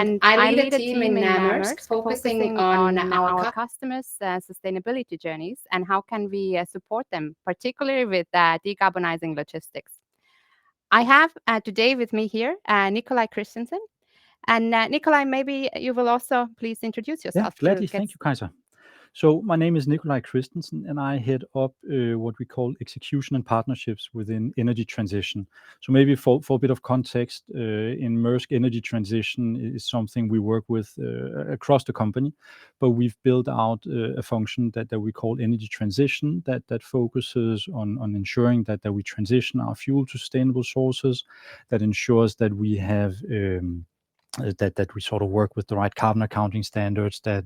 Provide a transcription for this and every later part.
And I lead a team in Maersk focusing on our customers' sustainability journeys and how can we support them, particularly with decarbonizing logistics. I have today with me here Nikolaj Christensen. And Nikolaj, maybe you will also please introduce yourself. Yeah, gladly. Thank you, Kajsa. So my name is Nikolaj Christensen, and I head up what we call execution and partnerships within energy transition. So maybe for a bit of context, in Maersk, energy transition is something we work with across the company, but we've built out a function that we call energy transition that focuses on ensuring that we transition our fuel to sustainable sources, that ensures that we have that we sort of work with the right carbon accounting standards, that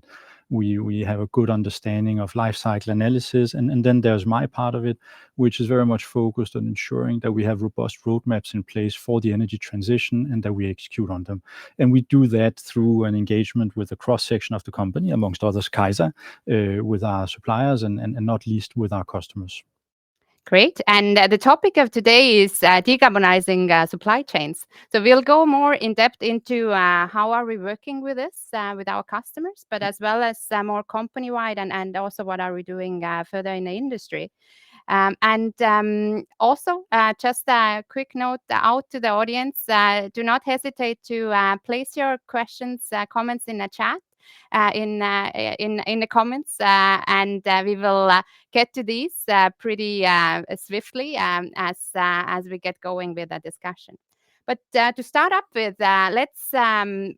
we have a good understanding of life cycle analysis, and then there's my part of it, which is very much focused on ensuring that we have robust roadmaps in place for the energy transition and that we execute on them. And we do that through an engagement with the cross-section of the company, amongst others Kajsa, with our suppliers and not least with our customers. Great. And the topic of today is decarbonizing supply chains. So we'll go more in depth into how are we working with this with our customers, but as well as more company-wide and also what are we doing further in the industry. Also, just a quick note out to the audience, do not hesitate to place your questions, comments in the chat. In the comments, and we will get to these pretty swiftly as we get going with the discussion. But to start up with, let's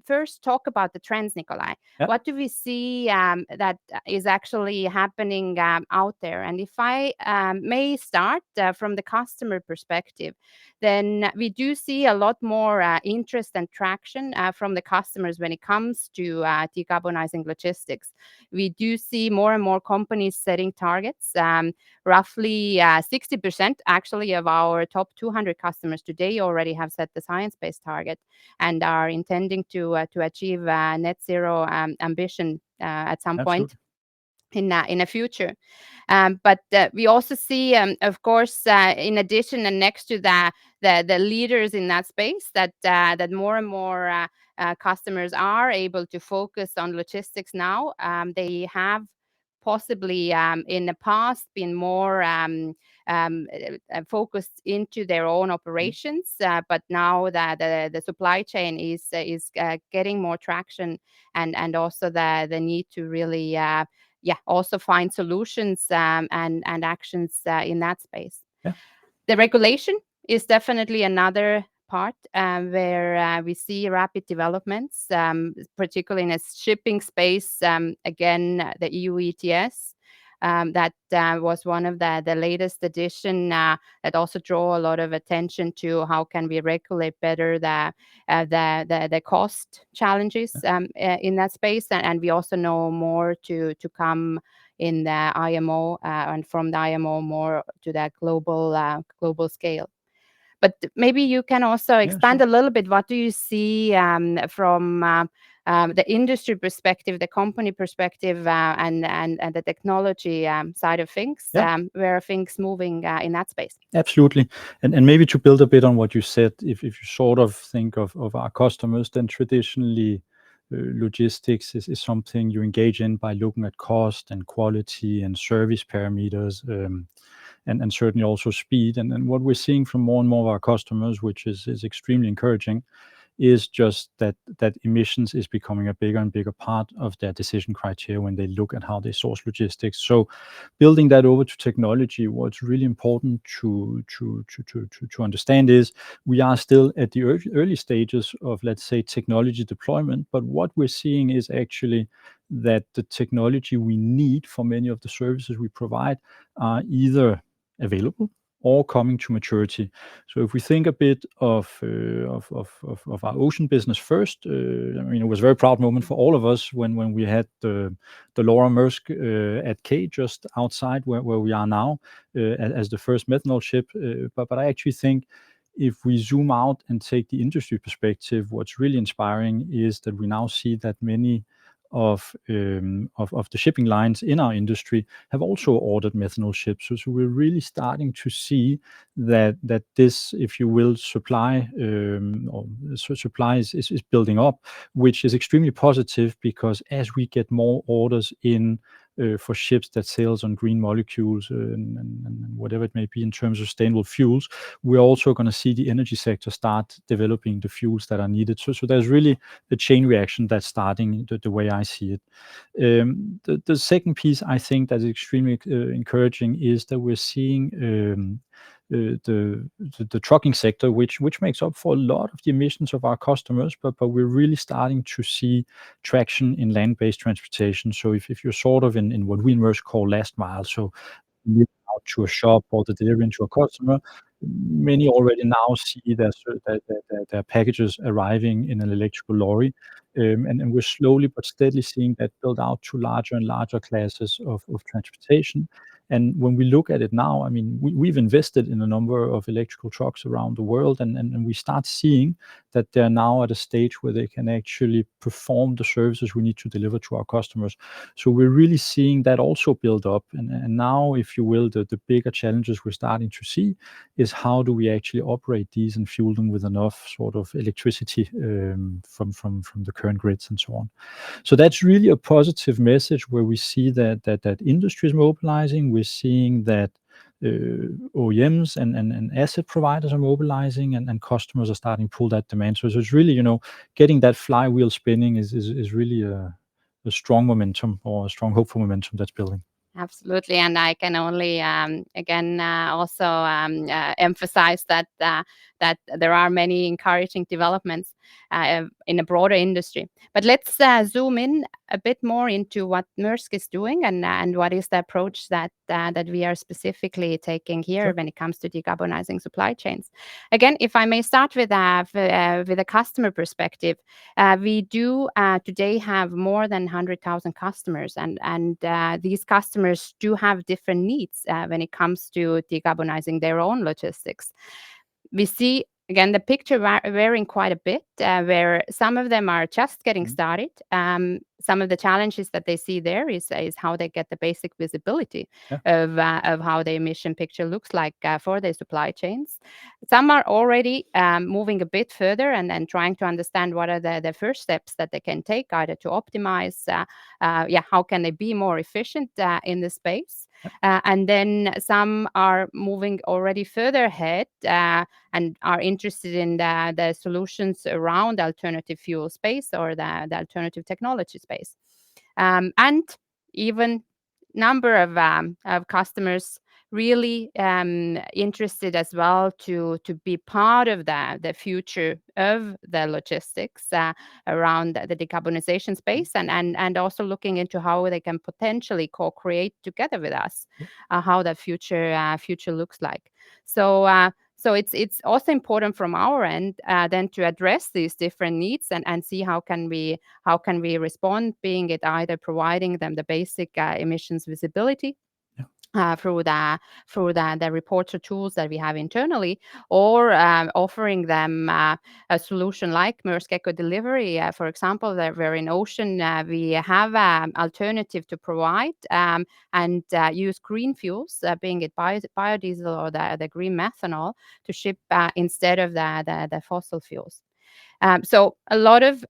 first talk about the trends, Nikolaj. Yep. What do we see that is actually happening out there? And if I may start from the customer perspective, then we do see a lot more interest and traction from the customers when it comes to decarbonizing logistics. We do see more and more companies setting targets. Roughly 60% actually of our top 200 customers today already have set the science-based target and are intending to achieve net zero ambition at some point in the future. But we also see, of course, in addition and next to the leaders in that space, that more and more customers are able to focus on logistics now. They have possibly in the past been more focused into their own operations, but now that the supply chain is getting more traction and also the need to really also find solutions and actions in that space. Yeah. The regulation is definitely another part where we see rapid developments, particularly in a shipping space. Again, the EU ETS, that was one of the latest edition that also draw a lot of attention to how can we regulate better the cost challenges in that space, and we also know more to come in the IMO and from the IMO more to that global scale. But maybe you can also expand a little bit. What do you see from the industry perspective, the company perspective, and the technology side of things? Where are things moving in that space? Absolutely. And maybe to build a bit on what you said, if you sort of think of our customers, then traditionally logistics is something you engage in by looking at cost and quality and service parameters, and certainly also speed. And what we're seeing from more and more of our customers, which is extremely encouraging, is just that emissions is becoming a bigger and bigger part of their decision criteria when they look at how they source logistics. So building that over to technology, what's really important to understand is we are still at the early stages of, let's say, technology deployment, but what we're seeing is actually that the technology we need for many of the services we provide are either available or coming to maturity. So if we think a bit of our ocean business first, I mean, it was a very proud moment for all of us when we had the Laura Maersk at Quay just outside where we are now as the first methanol ship. But I actually think if we zoom out and take the industry perspective, what's really inspiring is that we now see that many of the shipping lines in our industry have also ordered methanol ships. So we're really starting to see that this, if you will, supply is building up, which is extremely positive, because as we get more orders in for ships that sails on green molecules and whatever it may be in terms of sustainable fuels, we're also going to see the energy sector start developing the fuels that are needed. So there's really a chain reaction that's starting the way I see it. The second piece I think that is extremely encouraging is that we're seeing the trucking sector, which makes up for a lot of the emissions of our customers, but we're really starting to see traction in land-based transportation. So if you're sort of in what we in Maersk call last mile, so out to a shop or the delivery to a customer, many already now see their packages arriving in an electrical lorry. And we're slowly but steadily seeing that build out to larger and larger classes of transportation. And when we look at it now, I mean, we've invested in a number of electrical trucks around the world, and we start seeing that they're now at a stage where they can actually perform the services we need to deliver to our customers. So we're really seeing that also build up. And now, if you will, the bigger challenges we're starting to see is how do we actually operate these and fuel them with enough sort of electricity from the current grids and so on. So that's really a positive message, where we see that industry is mobilizing. We're seeing that OEMs and asset providers are mobilizing, and customers are starting to pull that demand. So it's really, getting that flywheel spinning is really a strong momentum, or a strong hopeful momentum that's building. Absolutely, and I can only again also emphasize that that there are many encouraging developments in a broader industry. But let's zoom in a bit more into what Maersk is doing, and what is the approach that that we are specifically taking here Sure. when it comes to decarbonizing supply chains. Again, if I may start with a customer perspective, we do today have more than 100,000 customers, and these customers do have different needs when it comes to decarbonizing their own logistics. We see again the picture varying quite a bit, where some of them are just getting started. Some of the challenges that they see there is how they get the basic visibility of how the emission picture looks like for their supply chains. Some are already moving a bit further and trying to understand what are the first steps that they can take, either to optimize, how can they be more efficient in the space. And then some are moving already further ahead and are interested in the solutions around alternative fuel space, or the alternative technology space. And even number of customers really interested as well to be part of the future of the logistics around the decarbonization space, and also looking into how they can potentially co-create together with us how that future looks like. So it's also important from our end then to address these different needs, and see how can we respond, being it either providing them the basic emissions visibility through the reports or tools that we have internally, or offering them a solution like Maersk Eco Delivery, for example, where in ocean we have alternative to provide and use green fuels, being it biodiesel or the green methanol, to ship instead of the fossil fuels. So a lot of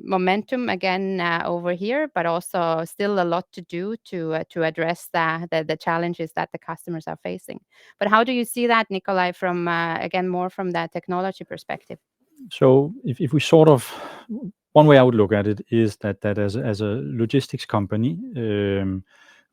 momentum again over here, but also still a lot to do to address the challenges that the customers are facing. But how do you see that, Nikolai, from again more from the technology perspective? So if we sort of, one way I would look at it is that as a logistics company,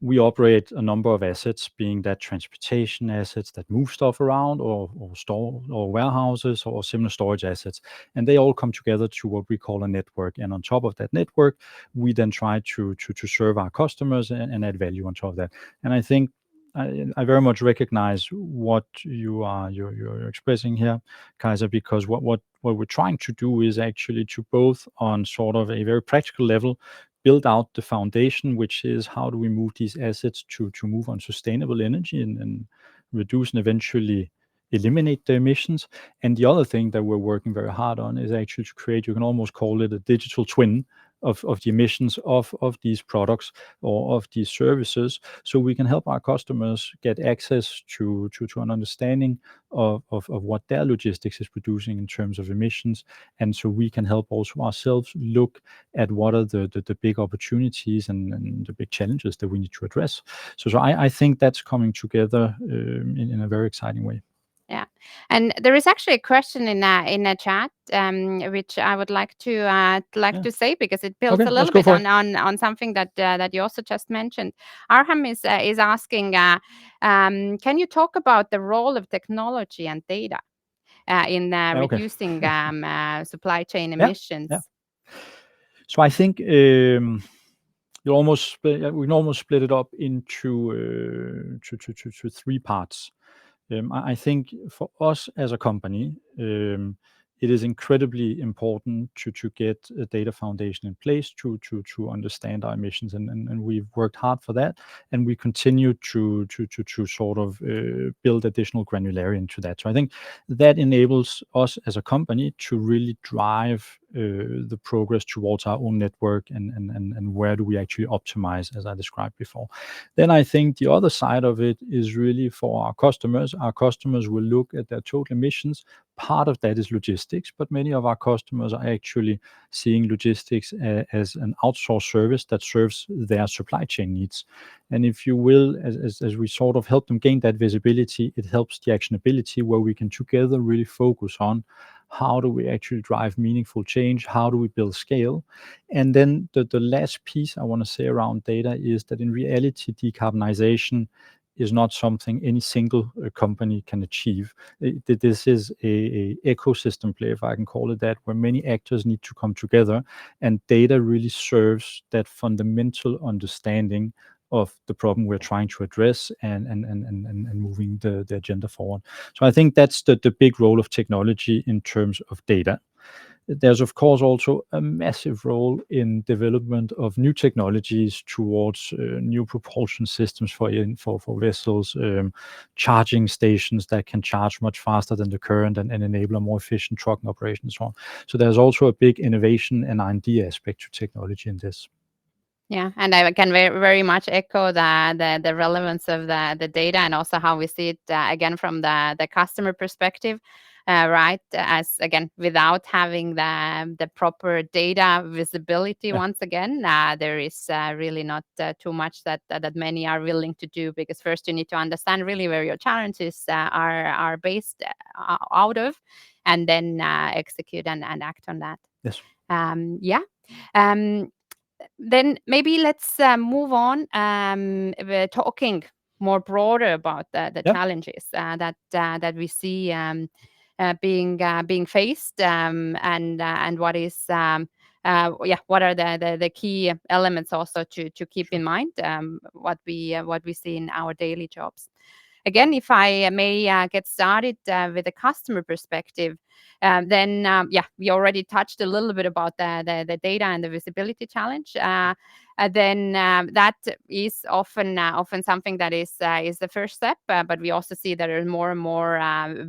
we operate a number of assets, being that transportation assets that move stuff around, or store, or warehouses, or similar storage assets, and they all come together to what we call a network. And on top of that network, we then try to serve our customers and add value on top of that. And I think I very much recognize what you're expressing here, Kaiser, because what we're trying to do is actually to both, on sort of a very practical level, build out the foundation, which is how do we move these assets to move on sustainable energy and reduce and eventually eliminate the emissions. And the other thing that we're working very hard on is actually to create, you can almost call it a digital twin of the emissions of these products or of these services, so we can help our customers get access to an understanding of what their logistics is producing in terms of emissions. And so we can help also ourselves look at what are the big opportunities and the big challenges that we need to address. So I think that's coming together in a very exciting way. Yeah, and there is actually a question in a chat, which I would like Yeah. to say, because it builds Okay, a let's little go bit for it. on something that you also just mentioned. Arham is asking, can you talk about the role of technology and data in Yeah, okay. reducing supply chain Yeah, yeah. emissions? So I think we can almost split it up into to three parts. I think for us as a company, it is incredibly important to get a data foundation in place to understand our emissions, and we've worked hard for that, and we continue to sort of build additional granularity into that. So I think that enables us as a company to really drive the progress towards our own network, and where do we actually optimize, as I described before. Then I think the other side of it is really for our customers. Our customers will look at their total emissions. Part of that is logistics, but many of our customers are actually seeing logistics as an outsourced service that serves their supply chain needs. And if you will, as we sort of help them gain that visibility, it helps the actionability, where we can together really focus on how do we actually drive meaningful change, how do we build scale. And then the last piece I want to say around data is that in reality, decarbonization is not something any single company can achieve. This is a ecosystem play, if I can call it that, where many actors need to come together, and data really serves that fundamental understanding of the problem we're trying to address, and moving the agenda forward. So I think that's the big role of technology in terms of data. There's of course also a massive role in development of new technologies towards new propulsion systems for vessels, charging stations that can charge much faster than the current, and enable a more efficient trucking operation and so on. So there's also a big innovation and R&D aspect to technology in this. Yeah, and I can very much echo the relevance of the data, and also how we see it again from the customer perspective, right? As again, without having the proper data visibility, Yeah. once again, there is really not too much that many are willing to do, because first you need to understand really where your challenges are based out of, and then execute and act on that. Yes. Yeah. Um, then maybe let's move on. We're talking more broader about the Yeah. challenges that we see being faced, and what is what are the key elements also to keep in Sure. mind, what we see in our daily jobs. Again, if I may get started with the customer perspective, then we already touched a little bit about the data and the visibility challenge. Then that is often something that is the first step, but we also see that there are more and more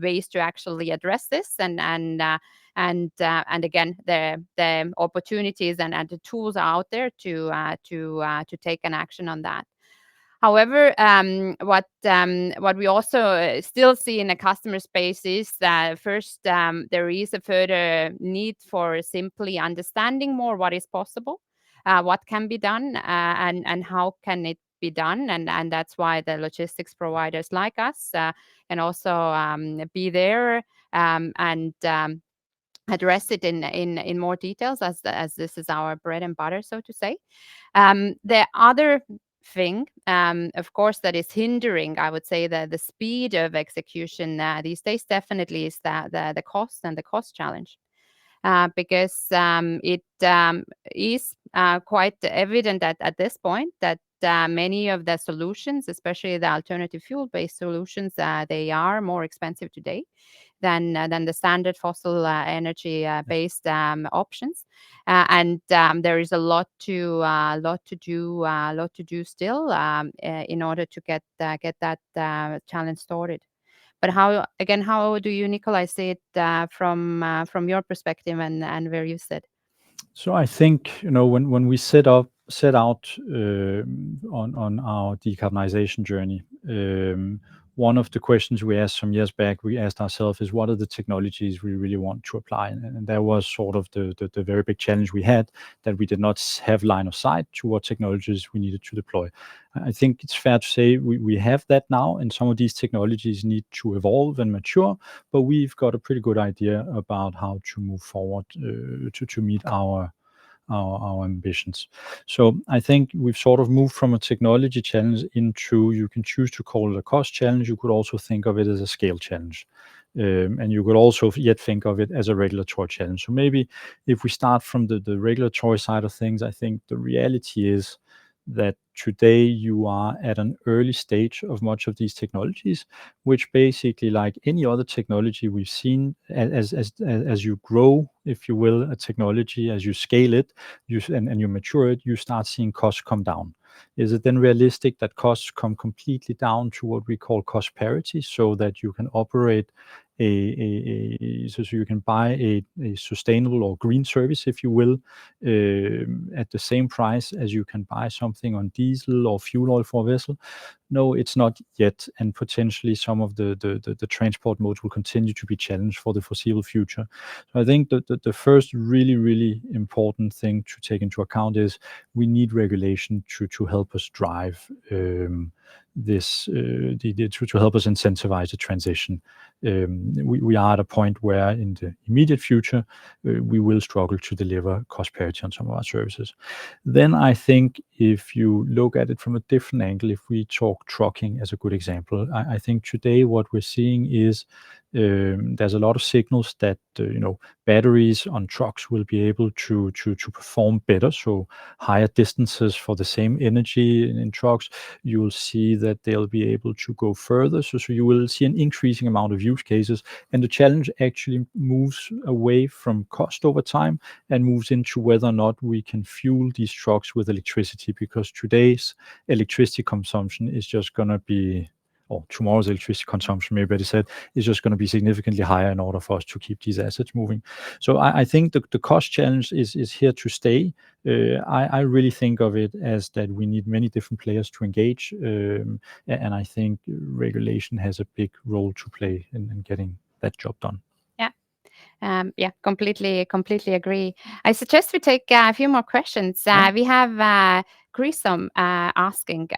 ways to actually address this, and again, the opportunities and the tools are out there to take an action on that. However, what we also still see in the customer space is that first, there is a further need for simply understanding more what is possible, what can be done, and how can it be done, and that's why the logistics providers like us can also be there, and address it in more details, as this is our bread and butter, so to say. The other thing, of course, that is hindering, I would say, the speed of execution these days definitely is the cost and the cost challenge. Because it is quite evident at this point that many of the solutions, especially the alternative fuel-based solutions, they are more expensive today than the standard fossil energy Yes. based options, and there is a lot to do still, in order to get that challenge sorted. But how do you, Nikolai, see it from your perspective, and where you sit? So I think, when we set out on our decarbonization journey, one of the questions we asked some years back, we asked ourselves is what are the technologies we really want to apply? And that was sort of the very big challenge we had, that we did not have line of sight to what technologies we needed to deploy. I think it's fair to say we have that now, and some of these technologies need to evolve and mature, but we've got a pretty good idea about how to move forward to meet our ambitions. So I think we've sort of moved from a technology challenge into, you can choose to call it a cost challenge. You could also think of it as a scale challenge. And you could also yet think of it as a regulatory challenge. So maybe if we start from the regulatory side of things, I think the reality is that today you are at an early stage of much of these technologies, which basically, like any other technology we've seen, as you grow, if you will, a technology, as you scale it, and you mature it, you start seeing costs come down. Is it then realistic that costs come completely down to what we call cost parity, so that you can operate so you can buy a sustainable or green service, if you will, at the same price as you can buy something on diesel or fuel oil for a vessel? No, it's not yet, and potentially some of the transport modes will continue to be challenged for the foreseeable future. So I think the first really important thing to take into account is we need regulation to help us drive this to help us incentivize the transition. We are at a point where in the immediate future we will struggle to deliver cost parity on some of our services. Then I think if you look at it from a different angle, if we talk trucking as a good example, I think today what we're seeing is there's a lot of signals that batteries on trucks will be able to perform better, so higher distances for the same energy in trucks. You will see that they'll be able to go further, so you will see an increasing amount of use cases, and the challenge actually moves away from cost over time and moves into whether or not we can fuel these trucks with electricity, because today's electricity consumption is just going to be, or tomorrow's electricity consumption, maybe better said, is just going to be significantly higher in order for us to keep these assets moving. So I think the cost challenge is here to stay. I really think of it as that we need many different players to engage, and I think regulation has a big role to play in getting that job done. Yeah. Yeah, completely agree. I suggest we take a few more questions. Yeah. We have Grissom asking,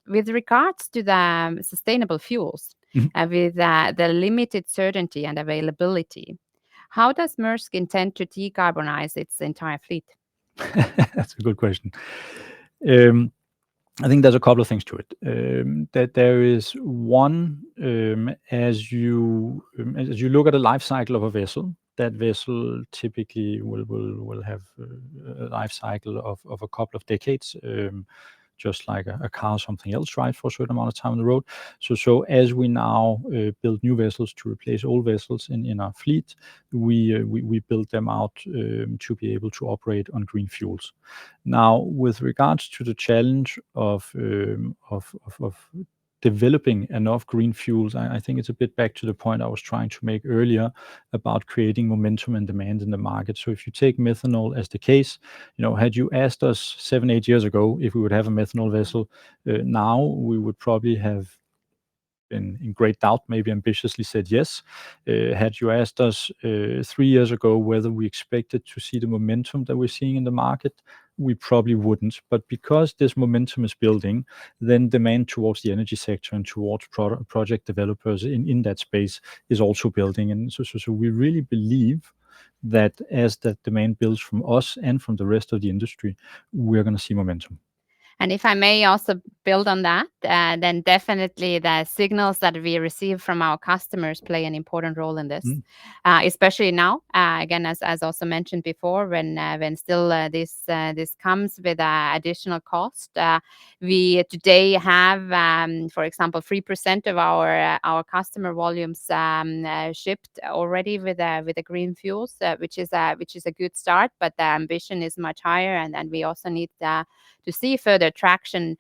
with regards to the sustainable fuels, Mhm. with the limited certainty and availability, how does Maersk intend to decarbonize its entire fleet? That's a good question. Um, I think there's a couple of things to it. That there is one, as you look at the life cycle of a vessel, that vessel typically will have a life cycle of a couple of decades, just like a car or something else, right, for a certain amount of time on the road. So as we now build new vessels to replace old vessels in our fleet, we build them out to be able to operate on green fuels. Now, with regards to the challenge of developing enough green fuels, I think it's a bit back to the point I was trying to make earlier about creating momentum and demand in the market. So if you take methanol as the case, had you asked us 7, 8 years ago if we would have a methanol vessel, now we would probably have in great doubt, maybe ambitiously said yes. Had you asked us 3 years ago whether we expected to see the momentum that we're seeing in the market, we probably wouldn't. But because this momentum is building, then demand towards the energy sector and towards project developers in that space is also building. And so we really believe that as that demand builds from us and from the rest of the industry, we're going to see momentum. And if I may also build on that, then definitely the signals that we receive from our customers play an important role in this, especially now. Again, as also mentioned before, when still this comes with additional cost. We today have, for example, 3% of our customer volumes shipped already with the green fuels, which is a good start. But the ambition is much higher, and we also need to see further traction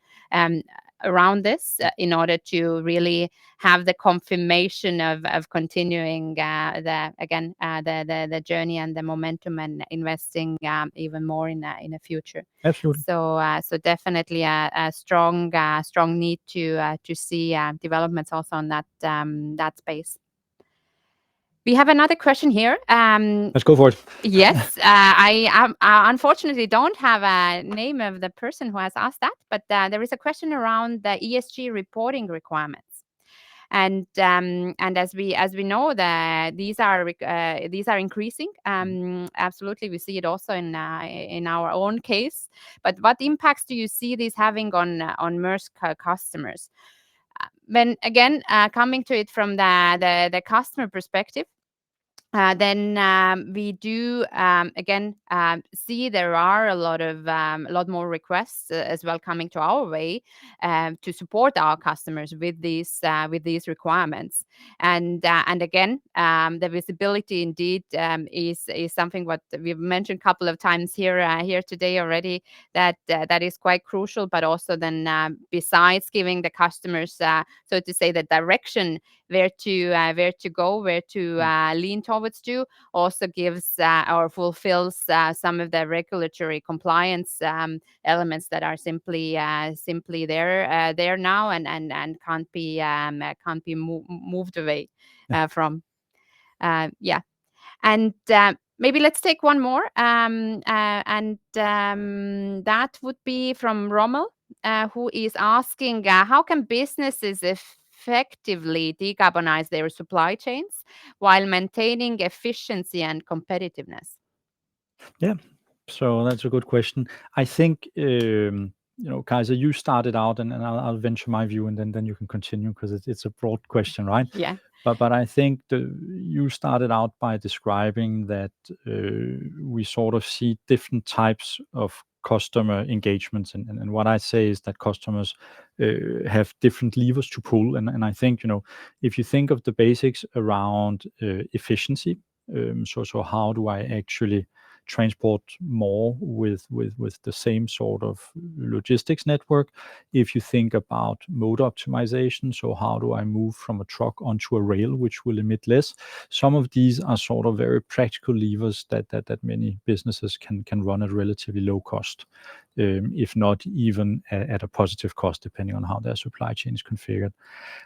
around this in order to really have the confirmation of continuing the journey and the momentum and investing even more in the future. Absolutely. So definitely a strong need to see developments also on that space. We have another question here. Let's go for it. Yes, I unfortunately don't have a name of the person who has asked that, but there is a question around the ESG reporting requirements. And as we know, these are increasing. Absolutely, we see it also in our own case. But what impacts do you see this having on Maersk customers? When again coming to it from the customer perspective, then we do again see there are a lot more requests as well coming to our way to support our customers with these requirements. And again, the visibility indeed is something what we've mentioned a couple of times here today already, that is quite crucial. But also then besides giving the customers so to say the direction where to go, where to lean towards to, also gives or fulfills some of the regulatory compliance elements that are simply there now and can't be moved away from. Yeah. And maybe let's take one more, and that would be from Rommel, who is asking, how can businesses effectively decarbonize their supply chains while maintaining efficiency and competitiveness? Yeah, so that's a good question. I think, Kaiser, you started out, and I'll venture my view, and then you can continue, because it's a broad question, right? Yeah. But I think you started out by describing that we sort of see different types of customer engagements, and what I say is that customers have different levers to pull, and I think, if you think of the basics around efficiency, so how do I actually transport more with the same sort of logistics network? If you think about mode optimization, so how do I move from a truck onto a rail, which will emit less? Some of these are sort of very practical levers that many businesses can run at relatively low cost, if not even at a positive cost, depending on how their supply chain is configured.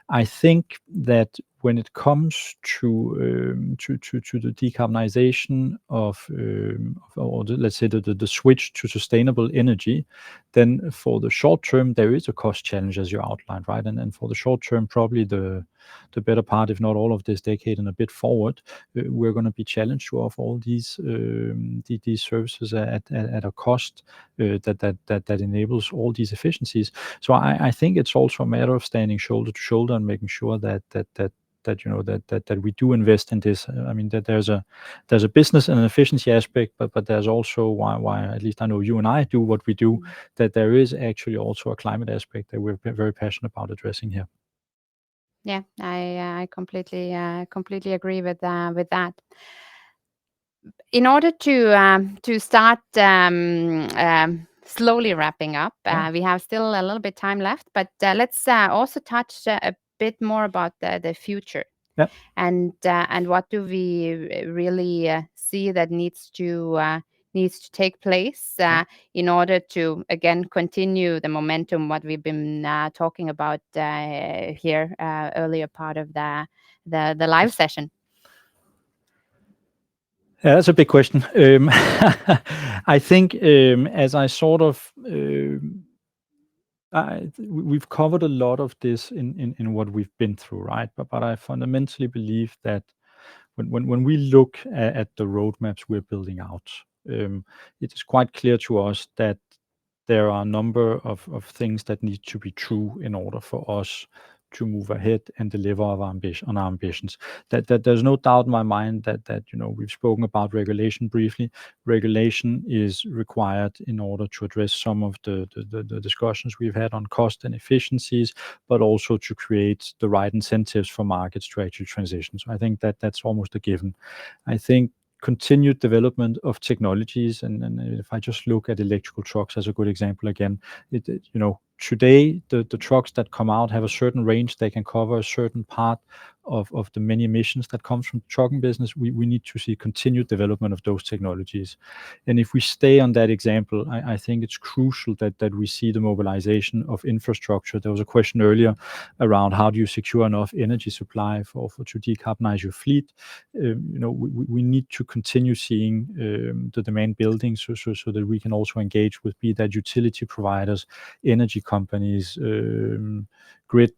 I think that when it comes to the decarbonization or let's say the switch to sustainable energy, then for the short term there is a cost challenge, as you outlined, right? And for the short term, probably the better part, if not all of this decade and a bit forward, we're going to be challenged to offer all these services at a cost that enables all these efficiencies. So I think it's also a matter of standing shoulder to shoulder and making sure that we do invest in this. I mean, that there's a business and an efficiency aspect, but there's also why at least I know you and I do what we do, that there is actually also a climate aspect that we're very passionate about addressing here. Yeah, I completely agree with that. In order to start slowly wrapping up, we have still a little bit time left, but let's also touch a bit more about the future. Yeah. And what do we really see that needs to take place in order to again continue the momentum what we've been talking about here earlier part of the live session. Yeah, that's a big question. I think as I sort of we've covered a lot of this in what we've been through, right? But I fundamentally believe that when we look at the roadmaps we're building out, it is quite clear to us that there are a number of things that need to be true in order for us to move ahead and deliver on our ambitions. That there's no doubt in my mind that we've spoken about regulation briefly. Regulation is required in order to address some of the discussions we've had on cost and efficiencies, but also to create the right incentives for markets to actually transition. So I think that's almost a given. I think continued development of technologies, and if I just look at electrical trucks as a good example again, today the trucks that come out have a certain range, they can cover a certain part of the many emissions that comes from the trucking business. We need to see continued development of those technologies. And if we stay on that example, I think it's crucial that we see the mobilization of infrastructure. There was a question earlier around how do you secure enough energy supply for to decarbonize your fleet. We need to continue seeing the demand building so that we can also engage with, be that utility providers, energy companies, grid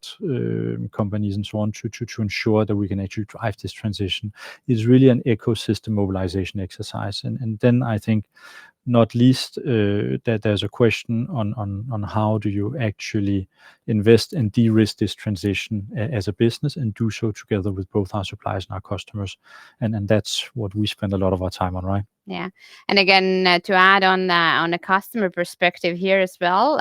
companies, and so on, to ensure that we can actually drive this transition. It's really an ecosystem mobilization exercise. And then I think, not least, that there's a question on how do you actually invest and de-risk this transition as a business, and do so together with both our suppliers and our customers. And that's what we spend a lot of our time on, right? Yeah. And again, to add on the customer perspective here as well,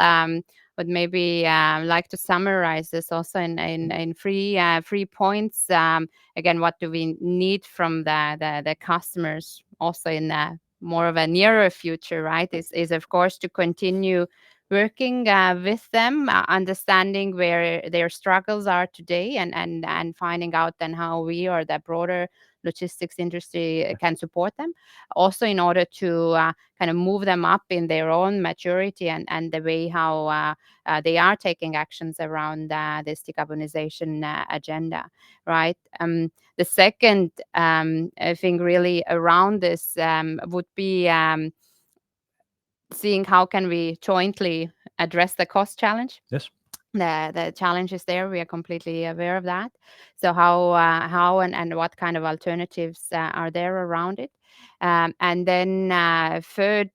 would maybe like to summarize this also in three points. Again, what do we need from the customers also in more of a nearer future, right? Is of course to continue working with them, understanding where their struggles are today, and finding out then how we or the broader logistics industry can support them. Also, in order to kind of move them up in their own maturity and the way how they are taking actions around this decarbonization agenda, right? The second, I think, really around this would be seeing how can we jointly address the cost challenge. Yes. The challenge is there. We are completely aware of that. So how and what kind of alternatives are there around it? And then third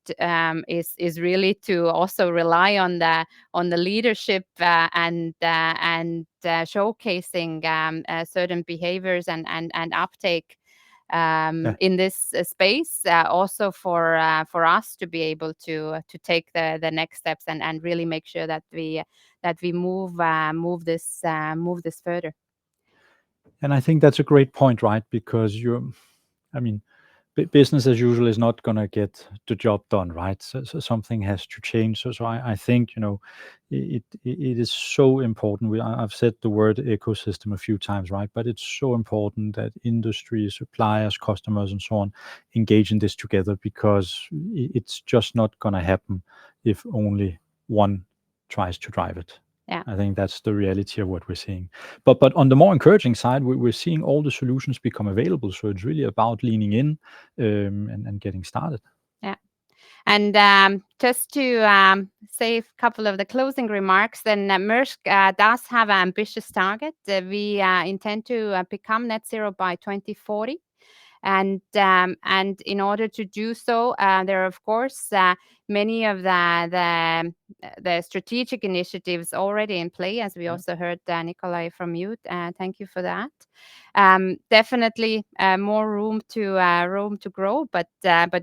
is really to also rely on the leadership and showcasing certain behaviors and uptake in this space, also for us to be able to take the next steps and really make sure that we move this further. And I think that's a great point, right? Because I mean, business as usual is not going to get the job done, right? So something has to change. So I think, it is so important. I've said the word ecosystem a few times, right? But it's so important that industry, suppliers, customers, and so on engage in this together, because it's just not going to happen if only one tries to drive it. Yeah. I think that's the reality of what we're seeing. But on the more encouraging side, we're seeing all the solutions become available. So it's really about leaning in and getting started. Yeah. And just to say a couple of the closing remarks, then Maersk does have an ambitious target. We intend to become net zero by 2040. And in order to do so, there are of course many of the strategic initiatives already in play, as we also heard Nikolai from you. Thank you for that. Definitely more room to grow, but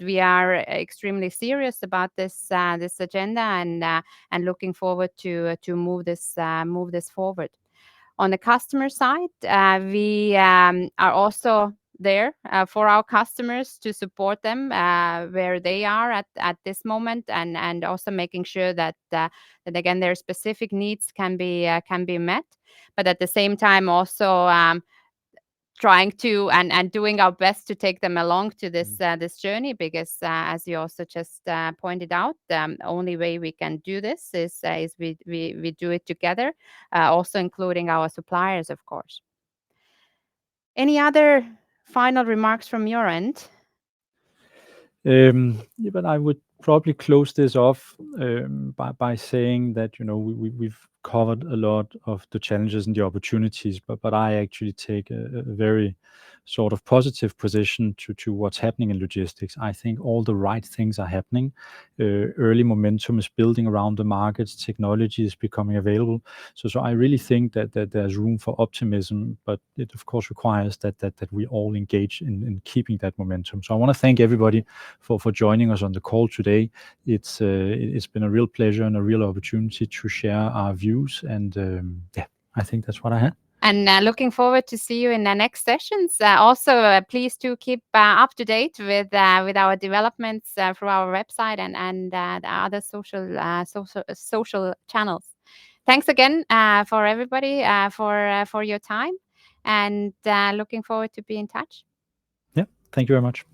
we are extremely serious about this agenda and looking forward to move this forward. On the customer side, we are also there for our customers to support them where they are at this moment, and also making sure that again their specific needs can be met, but at the same time also trying to and doing our best to take them along to this journey, because as you also just pointed out, the only way we can do this is we do it together, also including our suppliers, of course. Any other final remarks from your end? Yeah, but I would probably close this off by saying that we've covered a lot of the challenges and the opportunities, but I actually take a very sort of positive position to what's happening in logistics. I think all the right things are happening. Early momentum is building around the markets. Technology is becoming available. So I really think that there's room for optimism, but it of course requires that we all engage in keeping that momentum. So I want to thank everybody for joining us on the call today. It's been a real pleasure and a real opportunity to share our views. And I think that's what I had. And looking forward to see you in the next sessions. Also, please do keep up to date with our developments through our website and the other social channels. thanks again for everybody for your time, and looking forward to be in touch. Yeah, thank you very much.